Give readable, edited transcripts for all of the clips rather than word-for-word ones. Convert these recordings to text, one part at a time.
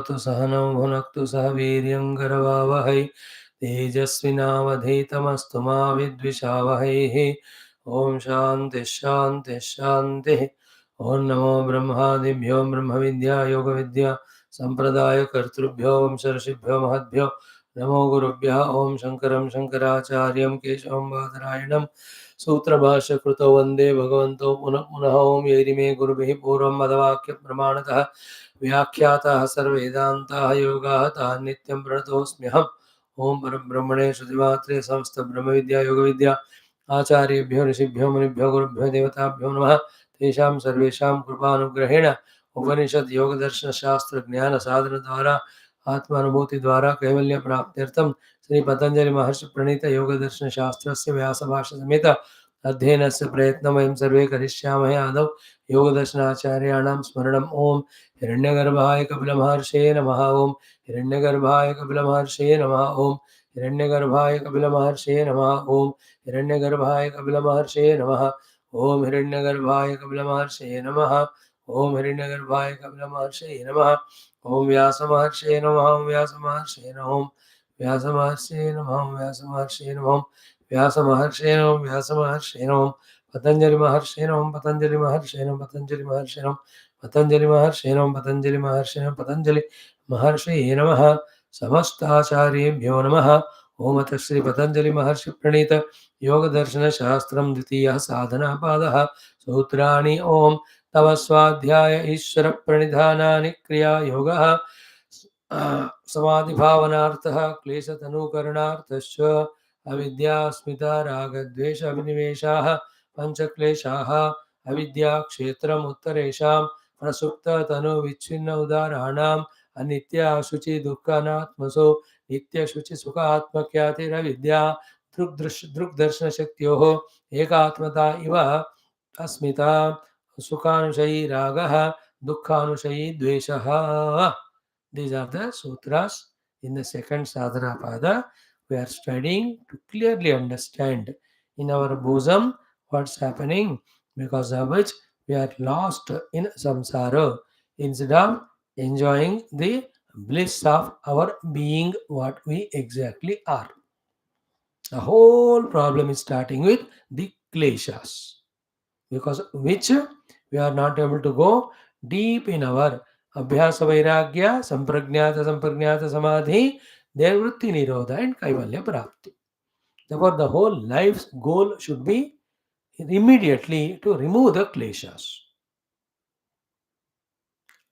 भवतु सहनौ भुनक्तु सह वीर्यं करवावहै तेजस्विनावधीतमस्तु मा विद्विषावहैः ॐ शान्तिः शान्तिः शान्तिः ॐ नमो ब्रह्मादिभ्यो ब्रह्मविद्या योगविद्या सम्प्रदायकर्तृभ्यो वंशर्षिभ्यो महद्भ्यो नमो गुरुभ्यः ॐ शङ्करं शङ्कराचार्यं केशवं बादरायणं सूत्रभाष्यकृतौ वन्दे भगवन्तौ पुनः पुनः ॐ यैरिमे गुरुभिः पूर्वं मदवाक्यप्रमाणतः व्याख्याताः सर्ववेदान्ताः योगाः ताः नित्यं प्रणतोऽस्म्यहम् ॐ परब्रह्मणे श्रुतिमात्रे समस्तब्रह्मविद्या योगविद्या आचार्येभ्यो ऋषिभ्यो मुनिभ्यो गुरुभ्यो देवताभ्यो नमः तेषां सर्वेषां कृपानुग्रहेण उपनिषद योगदर्शनशास्त्र ज्ञान साधन द्वारा आत्मानुभूति द्वारा कैवल्य प्राप्त्यर्थं श्री पतंजलि महर्षि प्रणीत योगदर्शन शास्त्रस्य व्यासभाष्य समेत अध्ययनस्य प्रयत्नं वयं सर्वे करिष्यामहे। आदौ योगदर्शनाचार्याणां स्मरणम्। ओम हिरण्यगर्भाय कपिलमहर्षये नमः। ओम हिरण्यगर्भाय कपिलमहर्षये नमः। ओम हिरण्यगर्भाय कपिलमहर्षये नमः। ओम हिरण्यगर्भाय कपिलमहर्षये नमः। ओम हिरण्यगर्भाय कपिलमहर्षये नमः। ओम हिरण्यगर्भाय कपिलमहर्षये नमः। ओम व्यासमहर्षये नमः। ओम व्यासमहर्षये नमः। ओम व्यासमहर्षये नमः। ओम व्यासमहर्षये नमः। व्यासमहर्षये नमः। व्यासमहर्षये नमः। पतंजलि महर्षये नमः। पतंजलि महर्षये नमः। पतंजलि महर्षये नमः। पतंजलि महर्षये नमः। पतंजलि महर्षये नमः। पतंजलि महर्षये नमः। समस्ताचार्येभ्यो नमः। ओम अथ श्री पतंजलि महर्षि प्रणीत योग दर्शन शास्त्रम द्वितीयः साधना पादः सूत्राणि। ओम तव स्वाध्याय ईश्वर प्रणिधानानि क्रिया योगः समाधि भावनार्थः क्लेशतनुकरणार्थश्च अविद्या स्मिता रागद्वेष अभिनिवेशाः पंचक्लेशाः अविद्या क्षेत्रम् उत्तरेषां प्रसुप्त तनु विच्छिन्न उदाहरणाम् अनित्या शुचि दुःखानात्मसो नित्य शुचि सुखात्मख्यातिरविद्या दृग्दर्शन शक्त्योः एकात्मता इव अस्मिता सुखानुशयी रागः दुःखानुशयी द्वेषः. These are the sutras in the second sadhana pada. We are studying to clearly understand in our bosom what's happening, because of which we are lost in samsara instead of enjoying the bliss of our being what we exactly are. The whole problem is starting with the kleshas, because of which we are not able to go deep in our abhyasa vairagya, sampragnata samadhi, their vritti nirodha and kaivalya prapti. Therefore, the whole life's goal should be immediately to remove the kleshas.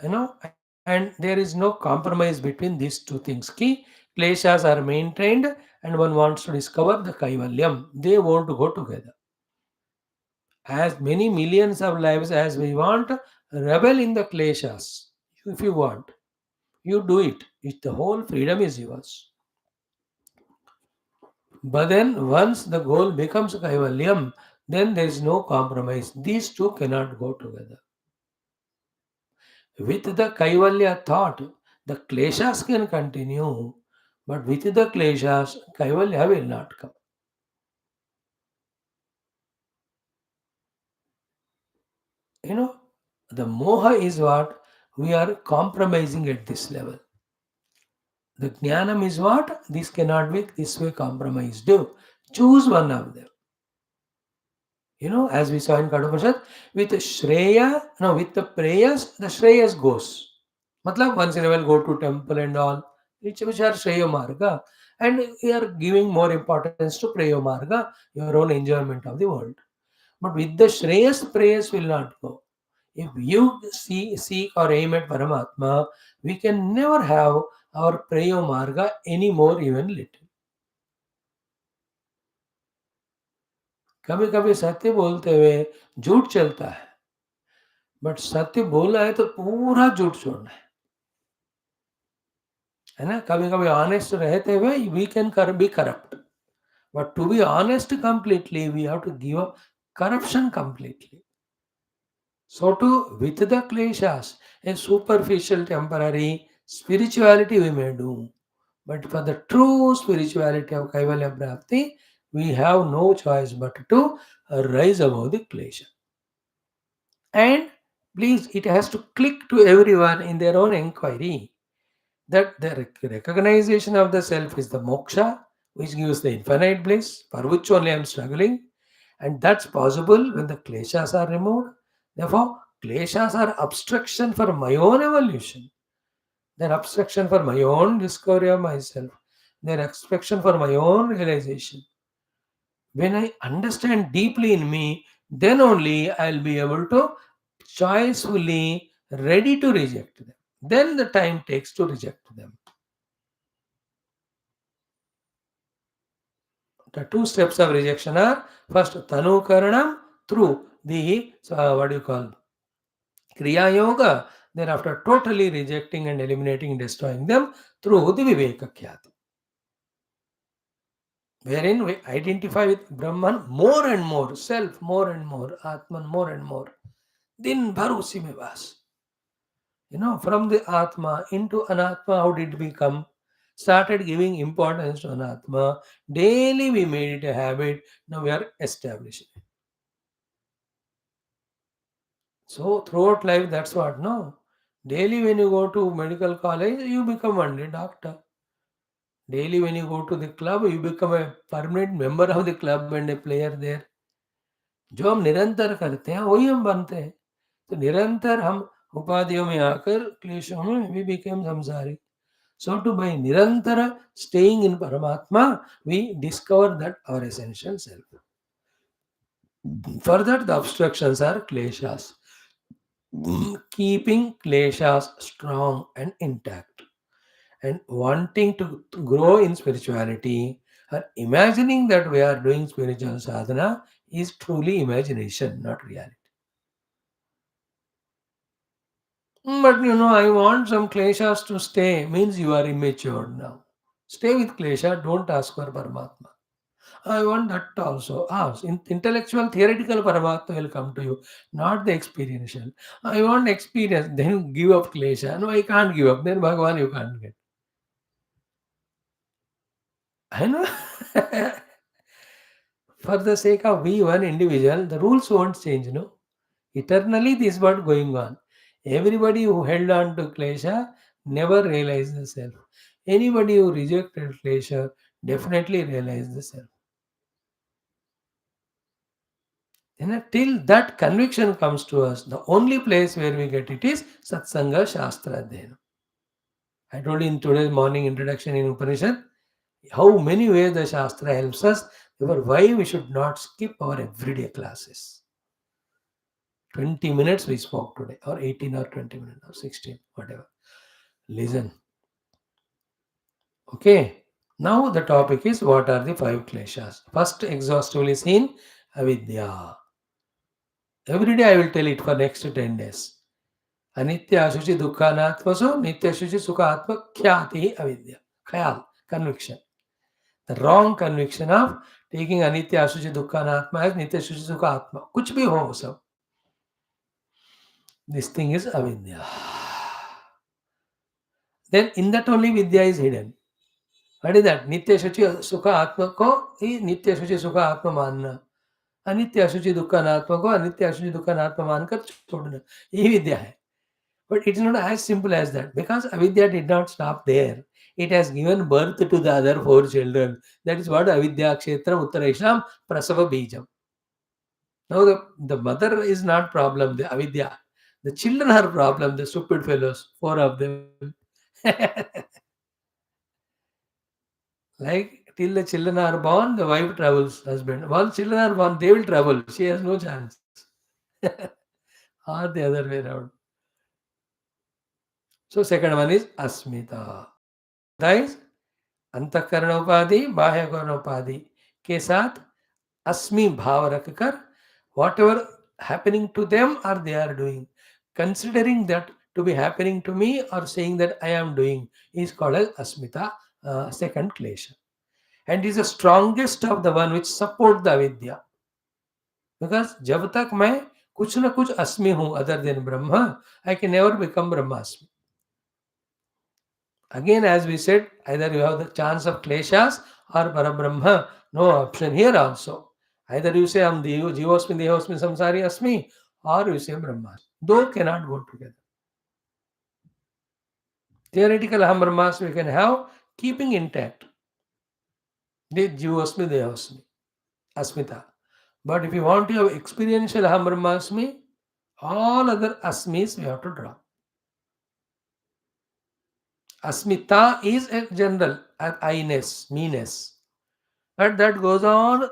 And there is no compromise between these two things. Ki kleshas are maintained and one wants to discover the kaivalyam. They won't go together. As many millions of lives as we want, rebel in the kleshas. If you want, you do it. The whole freedom is yours. But then once the goal becomes kaivalyam, then there is no compromise. These two cannot go together. With the kaivalya thought, the kleshas can continue, but with the kleshas, kaivalya will not come. The moha is what we are compromising at this level. The jnanam is what? This cannot be this way compromised. Choose one of them. As we saw in Kadopashad, with Shreya, no, with the prayers, the Shreyas goes. Matlab, once in a while go to temple and all, which are Shreya Marga. And we are giving more importance to Preya Marga, your own enjoyment of the world. But with the Shreyas, prayers will not go. If you seek or aim at Paramatma, we can never have our Preya Marga anymore, even little. कभी कभी सत्य बोलते हुए झूठ चलता है, but सत्य बोलना है तो पूरा झूठ छोड़ना है ना. कभी कभी ऑनेस्ट रहते हुए we can be corrupt, but to be honest completely we have to give up corruption completely. So too with the kleshas, a superficial temporary spirituality we may do, but for the true spirituality of kaivalya prapti, we have no choice but to rise above the klesha. And please, it has to click to everyone in their own inquiry. That the recognition of the self is the moksha, which gives the infinite bliss, for which only I am struggling. And that's possible when the kleshas are removed. Therefore, kleshas are obstruction for my own evolution. They're obstruction for my own discovery of myself. They're obstruction for my own realization. When I understand deeply in me, then only I'll be able to choicefully ready to reject them. Then the time takes to reject them. The two steps of rejection are first tanu karanam through the what do you call kriya yoga, then after totally rejecting and eliminating, destroying them through the viveka khyati, wherein we identify with Brahman more and more, self more and more, Atman more and more. Din bhar usi mein vas. From the Atma into Anatma, how did we come? Started giving importance to Anatma. Daily we made it a habit. Now we are establishing it. So throughout life, that's what, no? Daily when you go to medical college, you become one day doctor. Daily when you go to the club, you become a permanent member of the club and a player there. जो हम निरंतर करते हैं वही हम बनते हैं. तो निरंतर हम उपाधियों में आकर क्लेशों में we became samsari. So to by nirantara staying in Paramatma, we discover that our essential self. Further, the obstructions are kleshas. Keeping kleshas strong and intact. And wanting to grow in spirituality or imagining that we are doing spiritual sadhana is truly imagination, not reality. But I want some kleshas to stay, means you are immature now. Stay with klesha, don't ask for Paramatma. I want that also. Intellectual, theoretical Paramatma will come to you, not the experiential. I want experience, then give up klesha. No, I can't give up. Then Bhagavan you can't get. I know. For the sake of we one individual, the rules won't change, no? Eternally this is what going on. Everybody who held on to klesha never realized the self. Anybody who rejected klesha definitely realized the self. And till that conviction comes to us, the only place where we get it is Satsanga Shastra Adhyayana. I told you in today's morning introduction in Upanishad how many ways the Shastra helps us, therefore why we should not skip our everyday classes. 20 minutes we spoke today, or 18 or 20 minutes, or 16, whatever. Listen. Okay. Now the topic is what are the five kleshas. First exhaustively seen, avidya. Every day I will tell it for next 10 days. Anitya Ashuchi Dukhanatmaso, Nitya Ashuchi Sukhatma Khyati Avidya. Khayal, conviction. The wrong conviction of taking Anitya Ashuchi Dukhanatma as Nitya Ashuchi Sukhatma. Kuch bhi ho sab. This thing is avidya. Then in that only Vidya is hidden. What is that? Nitya Ashuchi Sukha Atma ko he Nitya Ashuchi Sukha Atma मानना. अनित्य अशुचि दुख अनात्मा को अनित्य अशुचि दुख अनात्मा मानकर छोड़ना. यही विद्या है. But it's not as simple as that because avidya did not stop there. It has given birth to the other four children. That is what avidya kshetra uttaresham prasava bijam. Now the mother is not problem, the avidya. The children are problem, the stupid fellows, four of them. Like till the children are born, the wife travels, husband. Once children are born, they will travel. She has no chance. Or the other way around. So second one is asmita. That is अंतःकरण उपाधि बाह्य करण उपाधि के साथ अस्मि भाव रखकर whatever happening to them और they are doing considering that to be happening to me or saying that I am doing is called as asmita, second klesha, and is the strongest of the one which support the avidya because जब तक मैं कुछ न कुछ अस्मि हूं other than Brahma I can never become brahmasmi. Again, as we said, either you have the chance of kleshas or parabrahma. No option here also. Either you say I'm jivosmi, dehosmi, samsari asmi, or you say brahma. Those cannot go together. Theoretical Aham Brahmasmi we can have, keeping intact. The Jivasmi, Devasmi, Asmita. But if you want to have experiential Aham Brahmasmi, all other Asmis we have to drop. Asmita is a general, I-ness, me-ness. And that goes on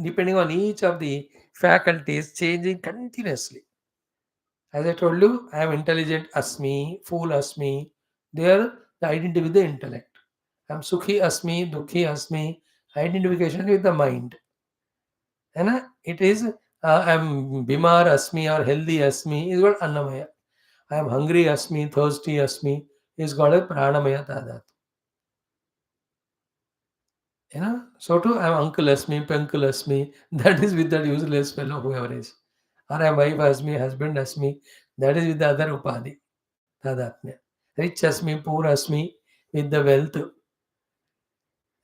depending on each of the faculties, changing continuously. As I told you, I am intelligent Asmi, fool Asmi. There, the identity with the intellect. I am Sukhi Asmi, Dukhi Asmi, identification with the mind. And it is, I am Bimar Asmi or healthy Asmi is called Annamaya. I am hungry Asmi, thirsty Asmi is called a Pranamaya Tadat. So too, I am Uncle Asmi, Penkle Asmi, that is with that useless fellow, whoever is. Or I am wife Asmi, husband Asmi, that is with the other Upadhi. Tadatmya. Rich Asmi, poor Asmi, with the wealth.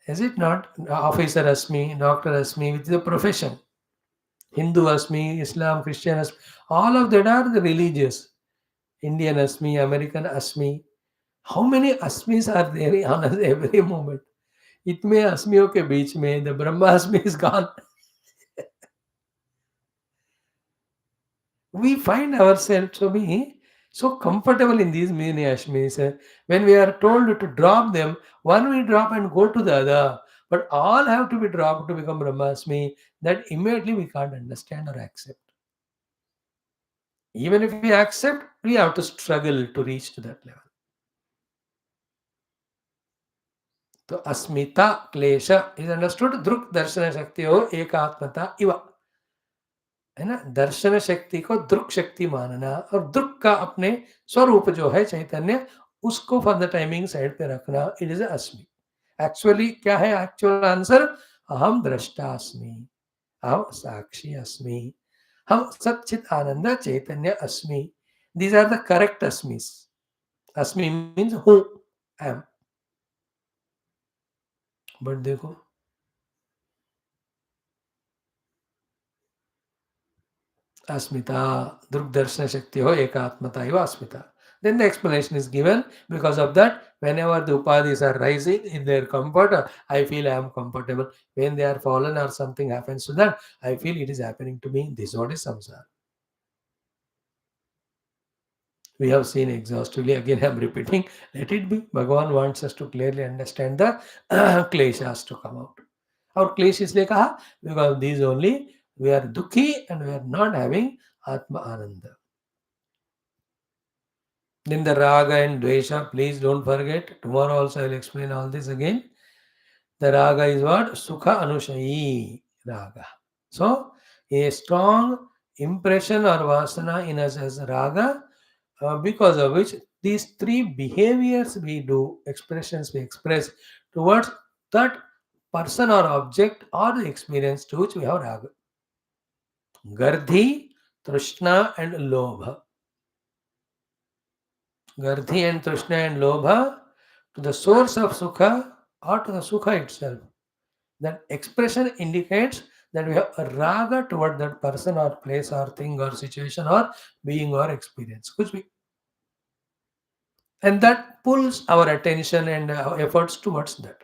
Is it not? Officer Asmi, doctor Asmi, with the profession. Hindu Asmi, Islam, Christian Asmi, all of that are the religious. Indian Asmi, American Asmi. How many Asmis are there on us every moment? इतने अस्मियों के बीच में the Brahma Asmi is gone. We find ourselves to be so comfortable in these many Ashmis. When we are told to drop them, one we drop and go to the other. But all have to be dropped to become Brahmasmi. That immediately we can't understand or accept. Even if we accept, we have to struggle to reach to that level. So Asmita Klesha is understood Druk Darshana Shakti ho Ekatmata Iva. है ना, दर्शन शक्ति को दृक शक्ति मानना और दृक का अपने स्वरूप जो है चैतन्य उसको फॉर द टाइमिंग साइड पे रखना, इट इज अस्मि. एक्चुअली क्या है एक्चुअल आंसर? अहम दृष्टा अस्मि, अहम साक्षी अस्मि, हम सच्चित आनंद चैतन्य अस्मि. दीज आर द करेक्ट अस्मिस. अस्मि मीन्स हूँ, एम. बट देखो Asmita, Drugdarshana Shakti ho Ekatmata eva Asmita. Then the explanation is given. Because of that, whenever the upadhis are rising in their comfort, I feel I am comfortable. When they are fallen or something happens to them, I feel it is happening to me. This is what is samsara. We have seen exhaustively. Again, I am repeating. Let it be. Bhagavan wants us to clearly understand the kleshas to come out. Our klesh isliye kaha? Because these only we are dukhi and we are not having Atma Ananda. Then the raga and dvesha, please don't forget. Tomorrow also I will explain all this again. The raga is what? Sukha Anushayi raga. So, a strong impression or vasana in us as raga, because of which these three behaviors we do, expressions we express towards that person or object or the experience to which we have raga. Gardhi, Trishna and Lobha. Gardhi and Trishna and Lobha to the source of Sukha or to the Sukha itself. That expression indicates that we have a raga toward that person or place or thing or situation or being or experience. Kuch bhi. And that pulls our attention and our efforts towards that.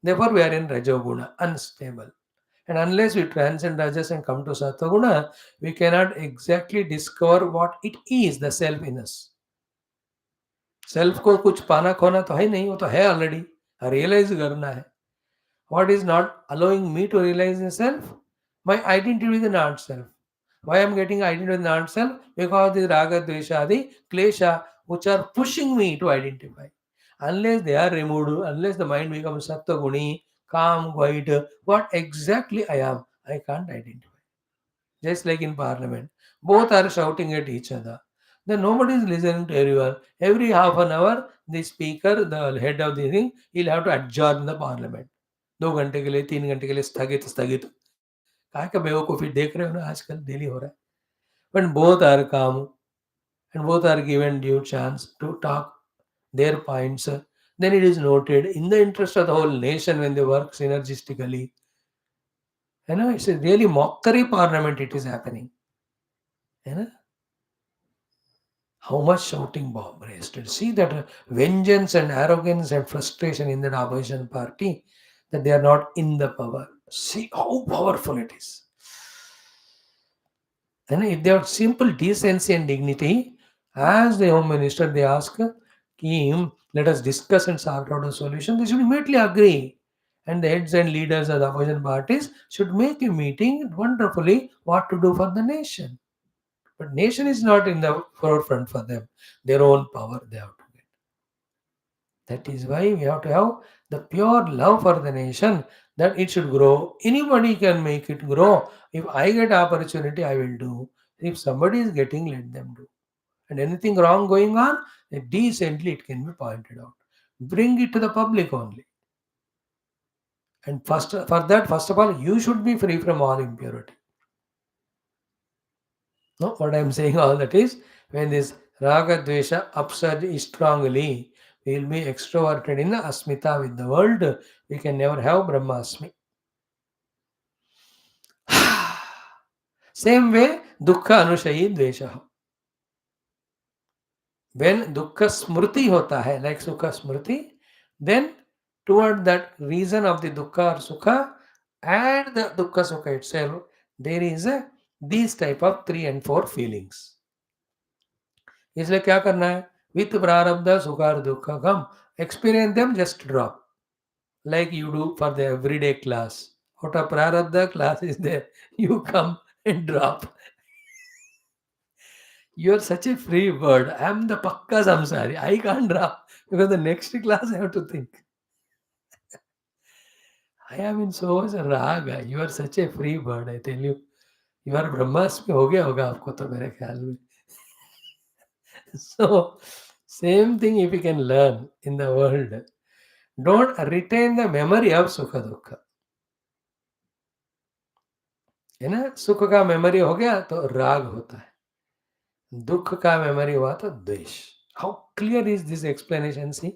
Therefore, we are in Rajoguna, unstable. And unless we transcend Rajas and come to Sattva we cannot exactly discover what it is, the self in us. Self को कुछ पाना खोना तो है नहीं, वो तो है ऑलरेडी, रियलाइज करना है. What is not allowing me to realise the self? My identity with the not self. Why I am getting identity with not self? Because this राग द्वेष आदि क्लेशा which are pushing me to identify. Unless they are removed, unless the mind becomes sattva guni, calm, quiet, what exactly I am, I can't identify. Just like in parliament, both are shouting at each other. Then nobody is listening to everyone. Every half an hour, the speaker, the head of the thing, he'll have to adjourn the parliament. 2 घंटे के लिए, 3 घंटे के लिए स्थगित स्थगित. काय का बेवकूफी देख रहे हो ना आजकल डेली हो रहा है. When both are calm and both are given due chance to talk their points, then it is noted in the interest of the whole nation when they work synergistically. It's a really mockery parliament it is happening. है ना? How much shouting bomb raised. See that vengeance and arrogance and frustration in that opposition party, that they are not in the power. See how powerful it is. And if they have simple decency and dignity, as the Home Minister, they ask him, let us discuss and sort out a solution, they should immediately agree. And the heads and leaders of the opposition parties should make a meeting wonderfully what to do for the nation. But nation is not in the forefront for them. Their own power they have to get. That is why we have to have the pure love for the nation, that it should grow. Anybody can make it grow. If I get opportunity, I will do. If somebody is getting, let them do. And anything wrong going on, decently it can be pointed out. Bring it to the public only. And first, for that, first of all, you should be free from all impurity. No, what I am saying all that is, when this raga dvesha upsurge strongly, we will be extroverted in the asmita with the world. We can never have brahmasmi. Same way, dukkha anushayi dvesha. When dukkha smriti hota hai, like sukha smriti, then toward that reason of the dukkha or sukha and the dukkha sukha itself, there is these type of 3 and 4 feelings. इसलिए क्या करना है? With prarabdha sukha or dukkha come, experience them, just drop. Like you do for the everyday class. Out of prarabdha, class is there. You come and drop. You are such a free bird. I am the pakka samsari. I can't drop because the next class I have to think. I am in so much raga. You are such a free bird. I tell you. You are ब्रह्मास्मि हो गया होगा आपको तो मेरे ख्याल में. So same thing if you can learn in the world. Don't retain the memory of sukha dukha. है ना, सुख का मेमोरी हो गया तो राग होता है, दुख का मेमोरी हुआ तो द्वेष. How clear is this explanation? See,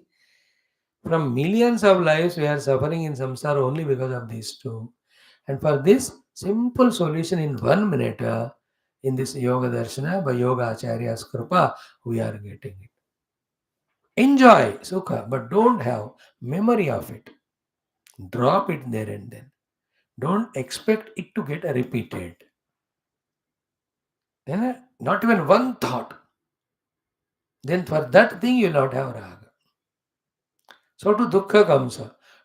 from millions of lives we are suffering in samsara only because of these two, and for this simple solution in 1 minute, in this yoga darshana by yoga acharya's kripa, we are getting it. Enjoy sukha, but don't have memory of it. Drop it there and then. Don't expect it to get repeated. Not even one thought. Then for that thing you will not have raga. So to dukkha comes.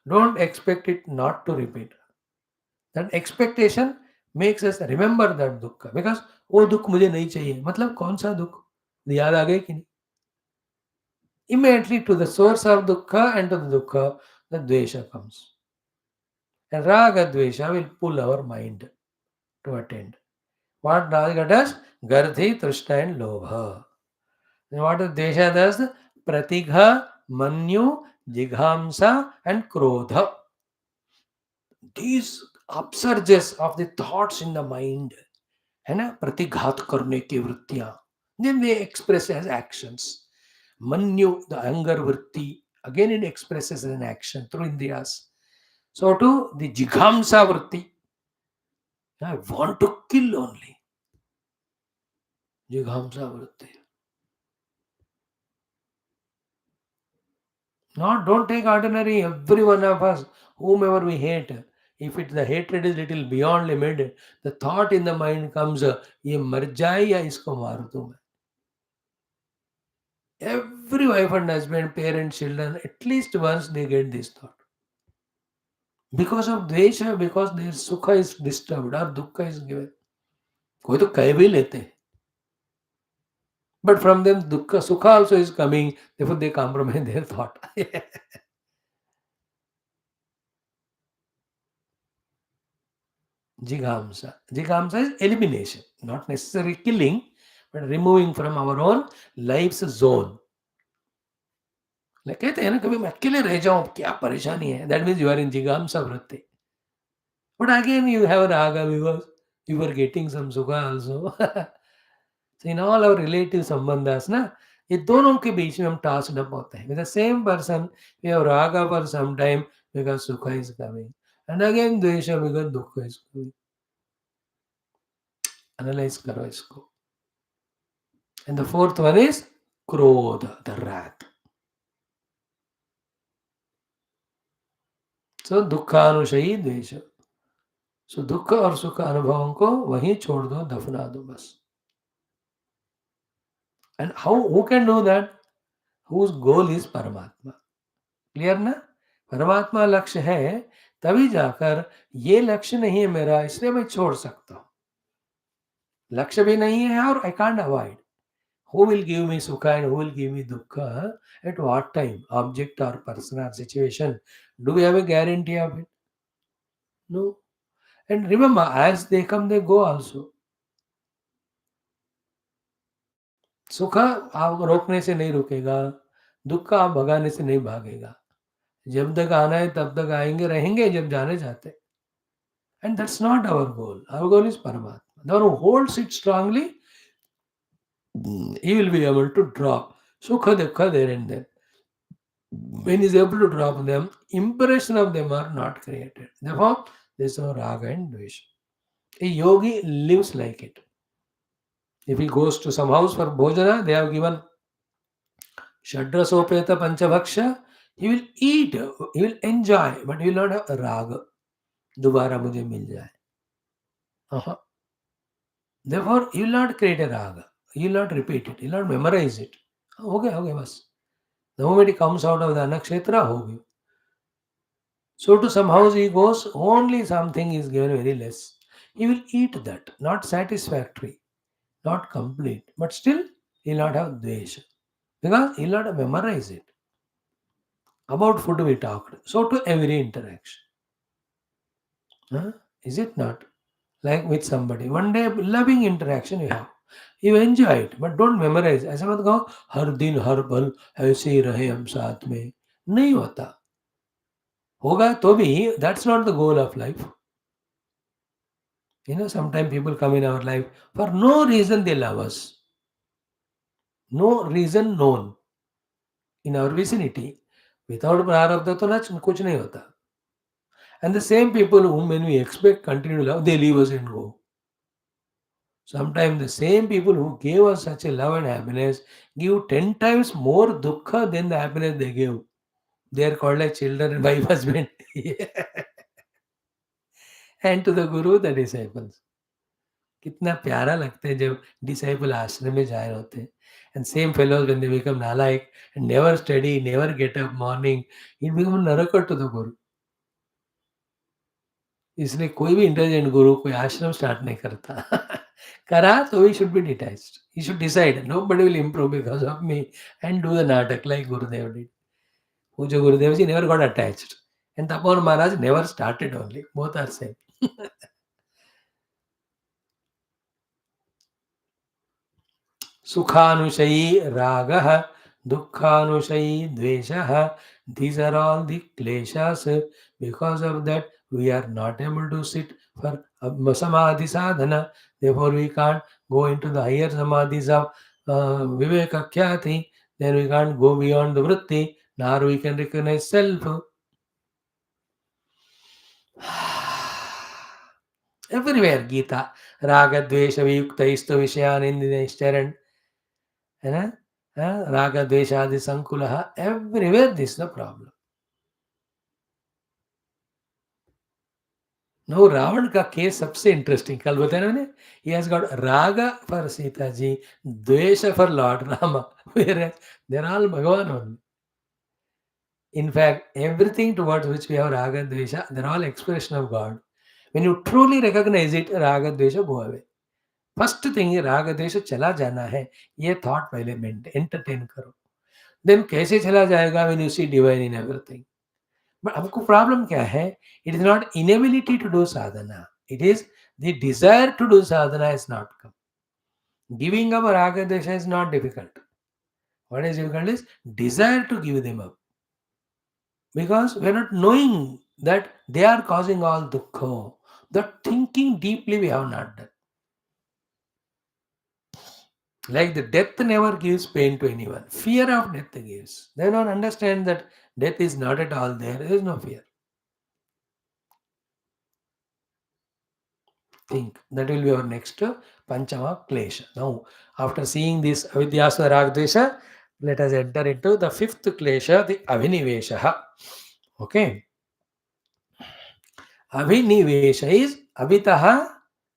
Don't expect it not to repeat. That expectation makes us remember that dukkha. Because वो दुख मुझे नहीं चाहिए, मतलब कौन सा दुख, याद आ गए कि नहीं? Immediately to the source of dukkha and to the dukkha, the dvesha comes. And raga dvesha will pull our mind to attend. What raga does? Gardhi, trishna and lobha. And what dvesha does? Pratigha, manyu, jighamsa and krodha. These upsurges of the thoughts in the mind, है ना, प्रतिघात करने की वृत्तियां, then they express as actions. Manyu, the anger vritti, again it expresses as an action through indriyas. So to the jighamsa vritti, I want to kill only. Jighamsa vritti. Not, don't take ordinary, every one of us, whomever we hate. If the hatred is little beyond limit, the thought in the mind comes, ये मर जाए या इसको मार दूं मैं. Every wife and husband, parents, children, at least once they get this thought. Because of dvesha, because their sukha is disturbed or dukkha is given. कोई तो कह भी लेते हैं. But from them dukkha, sukha also is coming, therefore they compromise their thought. Jighamsa. Jighamsa is elimination, not necessarily killing, but removing from our own life's zone. Like कहते हैं ना, कभी मैं अकेले रह जाऊं, क्या परेशानी है? That means you are in jighamsa vritti. But again you have raga because you were getting some sukha also. So in all our relative sambandhas, ना, ये दोनों के बीच में हम tossed up होते हैं. With the same person, we have raga for some time because sukha is coming. And again dvesha because dukkha is coming. Analyze करो इसको. And the fourth one is Krodha, the wrath. So दुखानुशयी द्वेष. सो दुख और सुख अनुभवों को वहीं छोड़ दो, दफना दो बस. And who can do that? Whose goal is परमात्मा. क्लियर ना? परमात्मा लक्ष्य है, तभी जाकर ये लक्ष्य नहीं है मेरा, इसलिए मैं छोड़ सकता हूं. लक्ष्य भी नहीं है और I can't avoid. Who will give me sukha and who will give me dukkha? At what time? Object or person or situation? Do we have a guarantee of it? No. And remember, as they come, they go also. सुख आप रोकने से नहीं रुकेगा, दुख आप भगाने से नहीं भागेगा. जब तक आना है तब तक आएंगे, रहेंगे जब जाने जाते. And that's not our goal. Our goal is Paramatma. The one who holds it strongly, he will be able to drop sukha dukkha there and then. When he is able to drop them, impression of them are not created. Therefore, there is no raga and dvesha. A yogi lives like it. If he goes to some house for bhojana, they have given shadrasopeta panchabhaksha. He will eat, he will enjoy, but he will not have raga. दोबारा मुझे मिल जाए. Therefore, he will not create a raga. He will not repeat it. He will not memorize it. हो गया बस. The moment he comes out of the anakshetra, हो गया. So to some house he goes, only something is given very less. He will eat that, not satisfactory, not complete, but still he will not have dvesha. Because he will not memorize it. About food we talked. So to every interaction. Is it not? Like with somebody. One day loving interaction you have. You enjoy it, but don't memorize. ऐसा मत कहो हर दिन हर पल ऐसे ही रहे हम साथ में. नहीं होता. होगा तो भी that's not the goal of life. Sometimes people come in our life for no reason they love us. No reason known. In our vicinity. Without prarabdha तो ना कुछ नहीं होता. And the same people whom when we expect continue to love, they leave us and go. Sometimes the same people who gave us such a love and happiness give 10 times more dukkha than the happiness they gave. They are called like children and wife husband. And to the guru, the disciples. कितना प्यारा लगता है जब disciple आश्रम में जा रहे होते हैं. And same fellows when they become nalaik and never study, never get up morning, it becomes narakar to the guru. इसलिए कोई भी इंटेलिजेंट गुरु कोई आश्रम स्टार्ट नहीं करता. करा तो he should be detached. He should decide nobody will improve because of me and do the natak like Gurudev did. Puja Gurudev ji never got attached. And Tapon Maharaj never started only. Both are same. Sukhanusayi ragah, dukkhanusayi dveshah. These are all the kleshas. Because of that, we are not able to sit for samadhi sadhana. Therefore, we can't go into the higher samadhis of viveka khyati. Then we can't go beyond the vritti. Nor we can recognize self. Everywhere Gita, Raga Dvesha Viyuktaistu Vishayanindineshcharan, Raga Dveshadi Sankulaha, everywhere this is the problem. Now Ravan का case सबसे interesting. कल बताया ना मैंने, he has got raga for Sita ji, dvesha for Lord Rama, whereas they're all Bhagavan only. In fact, everything towards which we have raga dvesha, they're all expression of God. When you truly recognize it, raga dvesha go away. First thing राग द्वेष चला जाना है, ये thought पहले entertain करो. Then कैसे चला जाएगा? When you see divine in everything. But हमको प्रॉब्लम क्या है? It is not inability to do साधना, it is the desire to do साधना इज नॉट कम. गिविंग अप राग द्वेष is not difficult. What is difficult is desire to give them up, because we are not knowing that they are causing all दुख. That thinking deeply we have not done. Like the death never gives pain to anyone. Fear of death gives. They don't understand that death is not at all there. There is no fear. think. That will be our next Panchama Klesha. Now, after seeing this Avidyasva Ragdvesha, let us enter into the fifth Klesha, the Abhinivesha. Okay. Abhinivesha is Abhitaha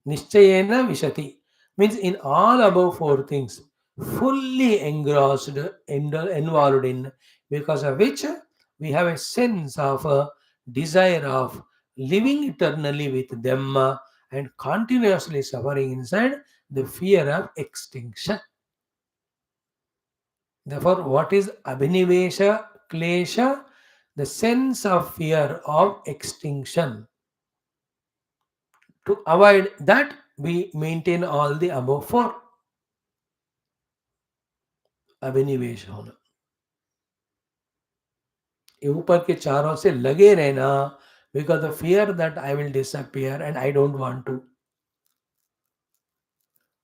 Nischayena Vishati. Means in all above four things, fully engrossed, involved in, because of which we have a sense of a desire of living eternally with them and continuously suffering inside the fear of extinction. Therefore, what is Abhinivesha Klesha? The sense of fear of extinction. To avoid that, we maintain all the above four. अभिनिवेश होना, ये ऊपर के चारों से लगे रहना, because of fear that I will disappear and I don't want to.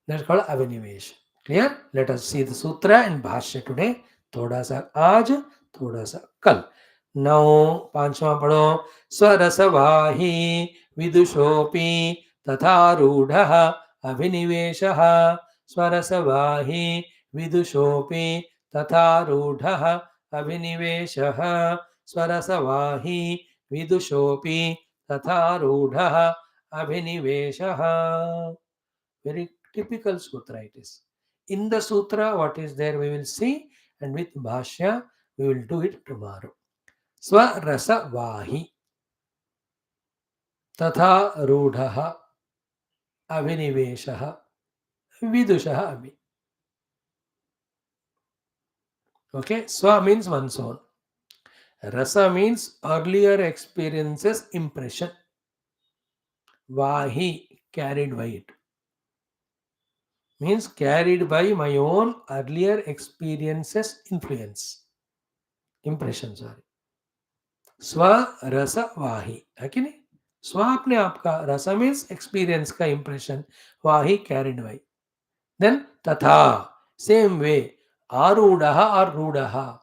That's called Abhinivesh. Clear? Let us see the sutra and bhashya today. थोड़ा सा आज, थोड़ा सा कल. Now, पांचवा पढ़ो. स्वरसवाही विदुषोऽपि तथा रूढ़ः अभिनिवेशः. स्वरसवाही विदुषोऽपि तथा रूढ़ः अभिनिवेशः. स्वरसवाही विदुषोऽपि तथा रूढ़ः अभिनिवेशः. Very typical sutra it is. In the sutra, what is there we will see, and with Bhashya we will do it tomorrow. Swarasa Vahi Tatha Rudhaha Aviniveshaha Vidushaha Abhi. Okay, Swa means one's own. Rasa means earlier experiences, impression. Vahi, carried by it. Means carried by my own earlier experiences, influence. Impression, sorry. स्व रस वाही है कि नहीं. स्व अपने आप का, ras means experience का, इंप्रेशन, वाही कैरिड बाई. देन तथा, सेम वे, आरूढ़ और रूढ़,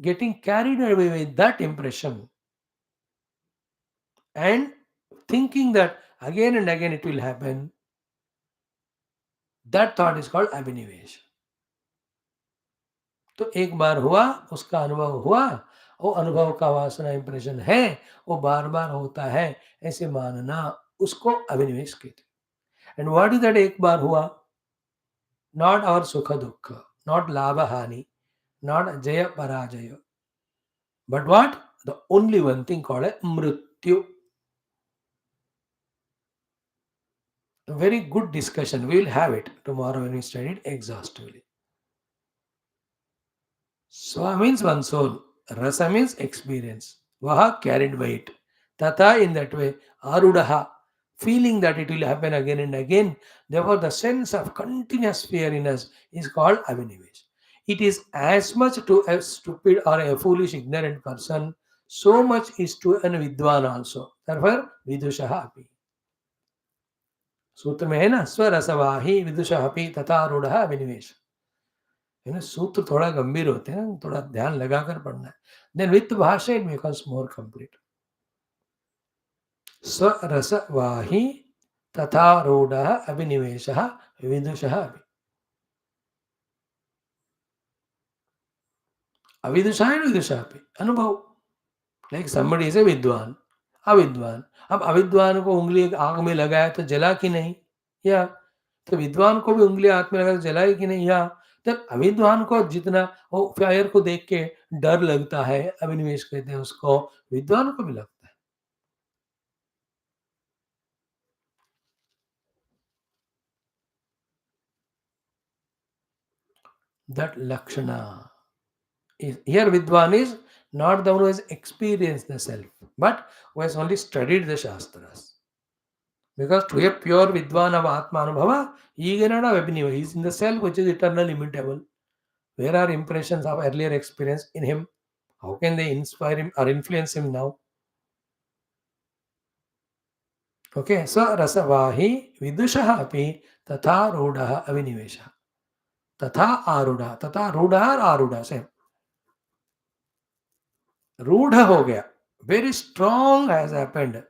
getting carried away with that impression and thinking that again and again it will happen. That thought is called abhinivesh. तो एक बार हुआ, उसका अनुभव हुआ, वो अनुभव का वासना इंप्रेशन है, वो बार बार होता है, ऐसे मानना, उसको अभिनिवेश कहते. एंड व्हाट इज दैट एक बार हुआ? नॉट आवर सुख दुख, नॉट लाभ हानि, नॉट जय पराजय, but what? The only one thing called मृत्यु. Very good discussion. We will have it tomorrow when we study it exhaustively. Swa means one's soul. Rasa means experience. Vaha, carried by it. Tata, in that way. Arudaha, feeling that it will happen again and again. Therefore, the sense of continuous fear in us is called Abhinivesh. It is as much to a stupid or a foolish, ignorant person, so much is to an Vidwan also. Therefore, Vidushaha api. सूत्र में है ना, स्वरसवाही विदुषः अपि तथा रूढ़ः अभिनिवेश. है ना, सूत्र थोड़ा गंभीर होते हैं ना, थोड़ा ध्यान लगाकर पढ़ना है. देन विथ भाषा इट बिकम्स मोर कंप्लीट. स्वरसवाही तथा रूढ़ः अभिनिवेशः विदुषः अपि. अविदुषः विदुषः अपि, अनुभव. लाइक somebody is a विद्वान, अविद्वान. अब अविद्वान को उंगली आग में लगाया तो जला कि नहीं? या तो विद्वान को भी उंगली हाथ में लगा तो जलाई कि नहीं? या तब अविद्वान को जितना वो फायर को देख के डर लगता है, अभिनिवेश कहते हैं उसको, विद्वान को भी लगता है. That lakshana is here. Vidwan is not the one who has experienced the self, but who has only studied the shastras. Because to a pure Vidwan of Atma Anubhava, he cannot have Abhinivesha. He is in the self which is eternal, immutable. Where are impressions of earlier experience in him? How can they inspire him or influence him now? Okay, so rasavahi vidushaha api tatha rudaha avinivesha. Tatha aruda. Tatha ruda or aruda, same. Rudha ho gaya. Very strong has happened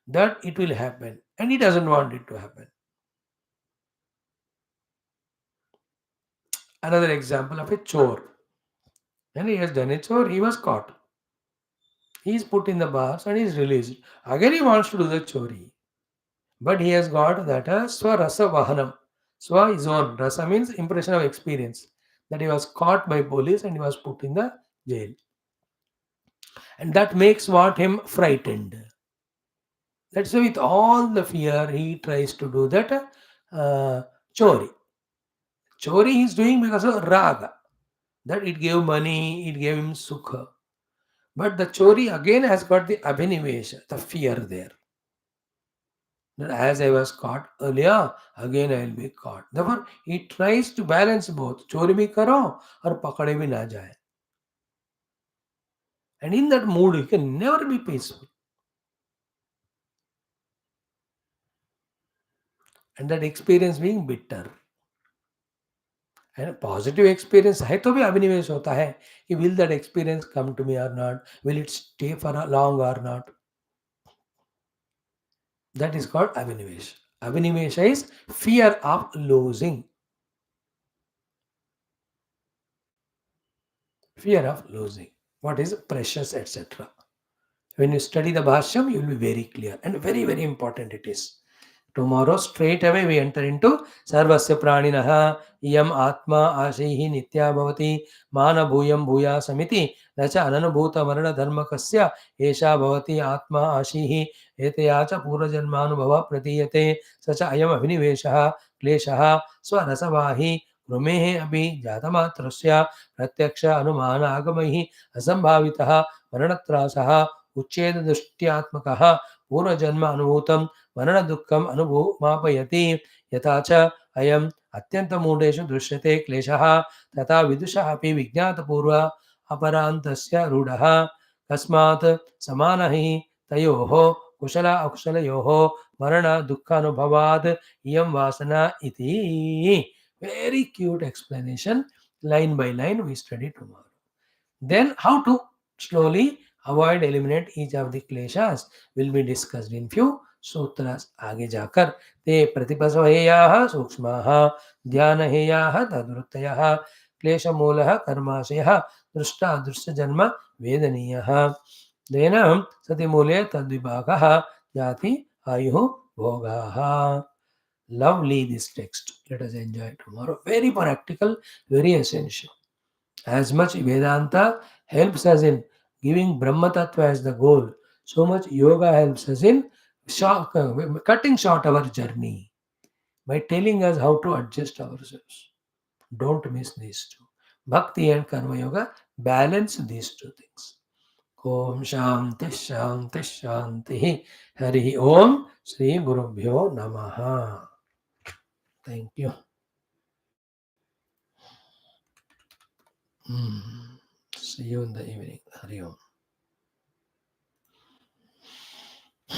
that it will happen. and he doesn't want it to happen. Another example of a chore. And he has done a chore, he was caught. He is put in the bars and he is released. Again he wants to do the chori. But he has got that swarasa vahanam. Swa is own. Rasa means impression of experience. That he was caught by police and he was put in the jail. And that makes what him frightened. That's why with all the fear he tries to do that chori. Chori he is doing because of raga. That it gave money, it gave him sukha. But the chori again has got the abhinivesha, the fear there. That as I was caught earlier, again I will be caught. Therefore, he tries to balance both. Chori bhi karo or pakade bhi na jaye. And in that mood, he can never be peaceful. And that experience being bitter. And positive experience है तो भी अभिनिवेश होता है कि will that experience come to me or not, will it stay for long or not. That is called abhinivesh. Abhinivesha is fear of losing. Fear of losing. What is precious, etc. When you study the Bhashyam, you will be very clear and very, very important it is. Tomorrow, straight away, we enter into Sarvasya Praninaha Iyam Atma Ashihi Nitya Bhavati Mana Bhuyam Bhuya Samiti Nacha Ananubhuta Marana Dharmakasya Esha Bhavati Atma Ashihi Eteyacha Pura Janmanubhava Pratiyate Sacha Ayam Abhiniveshaha Kleshaha Swarasavahi Rumehe Abhi Jatamatrasya Pratyaksha Anumana Agamahi Asambhavitaha Maranatrasaha Ucheda Dushtyaत्मकः पूर्वजन्म अनुभूतं मरण दुःखम अनुभूमापयति यथा च अयम् अत्यन्तमूढेषु दृश्यते क्लेशः तथा विदुषः अपि विज्ञातपूर्व अपरान्तस्य रूढः कस्मात् समानः हि तयोः कुशल अकुशलयोः मरण दुःखानुभवात् इयं वासना इति. Very cute explanation, line by line we study tomorrow. Then how to slowly avoid, eliminate each of the kleshas will be discussed in few सूत्रास. आगे जाकर ते प्रतिपसहेयाः सूक्ष्माः ध्यानहेयाः तद्वृत्तयः क्लेशमूलः कर्माशयः दृष्टा दृश्यजन्म वेदनीयः तेन सतिमूले तद्विभागः जाति आयुः भोगाः. Lovely this text. Let us enjoy tomorrow. Very practical, very essential. As much Vedanta helps us in giving Brahma Tattva as the goal, so much yoga helps us in cutting short our journey by telling us how to adjust ourselves. Don't miss these two. Bhakti and Karma Yoga balance these two things. Om Shanti Shanti Shanti. Hari Om Sri Gurubhyo Namaha. Thank you. See you in the evening. Hari Om.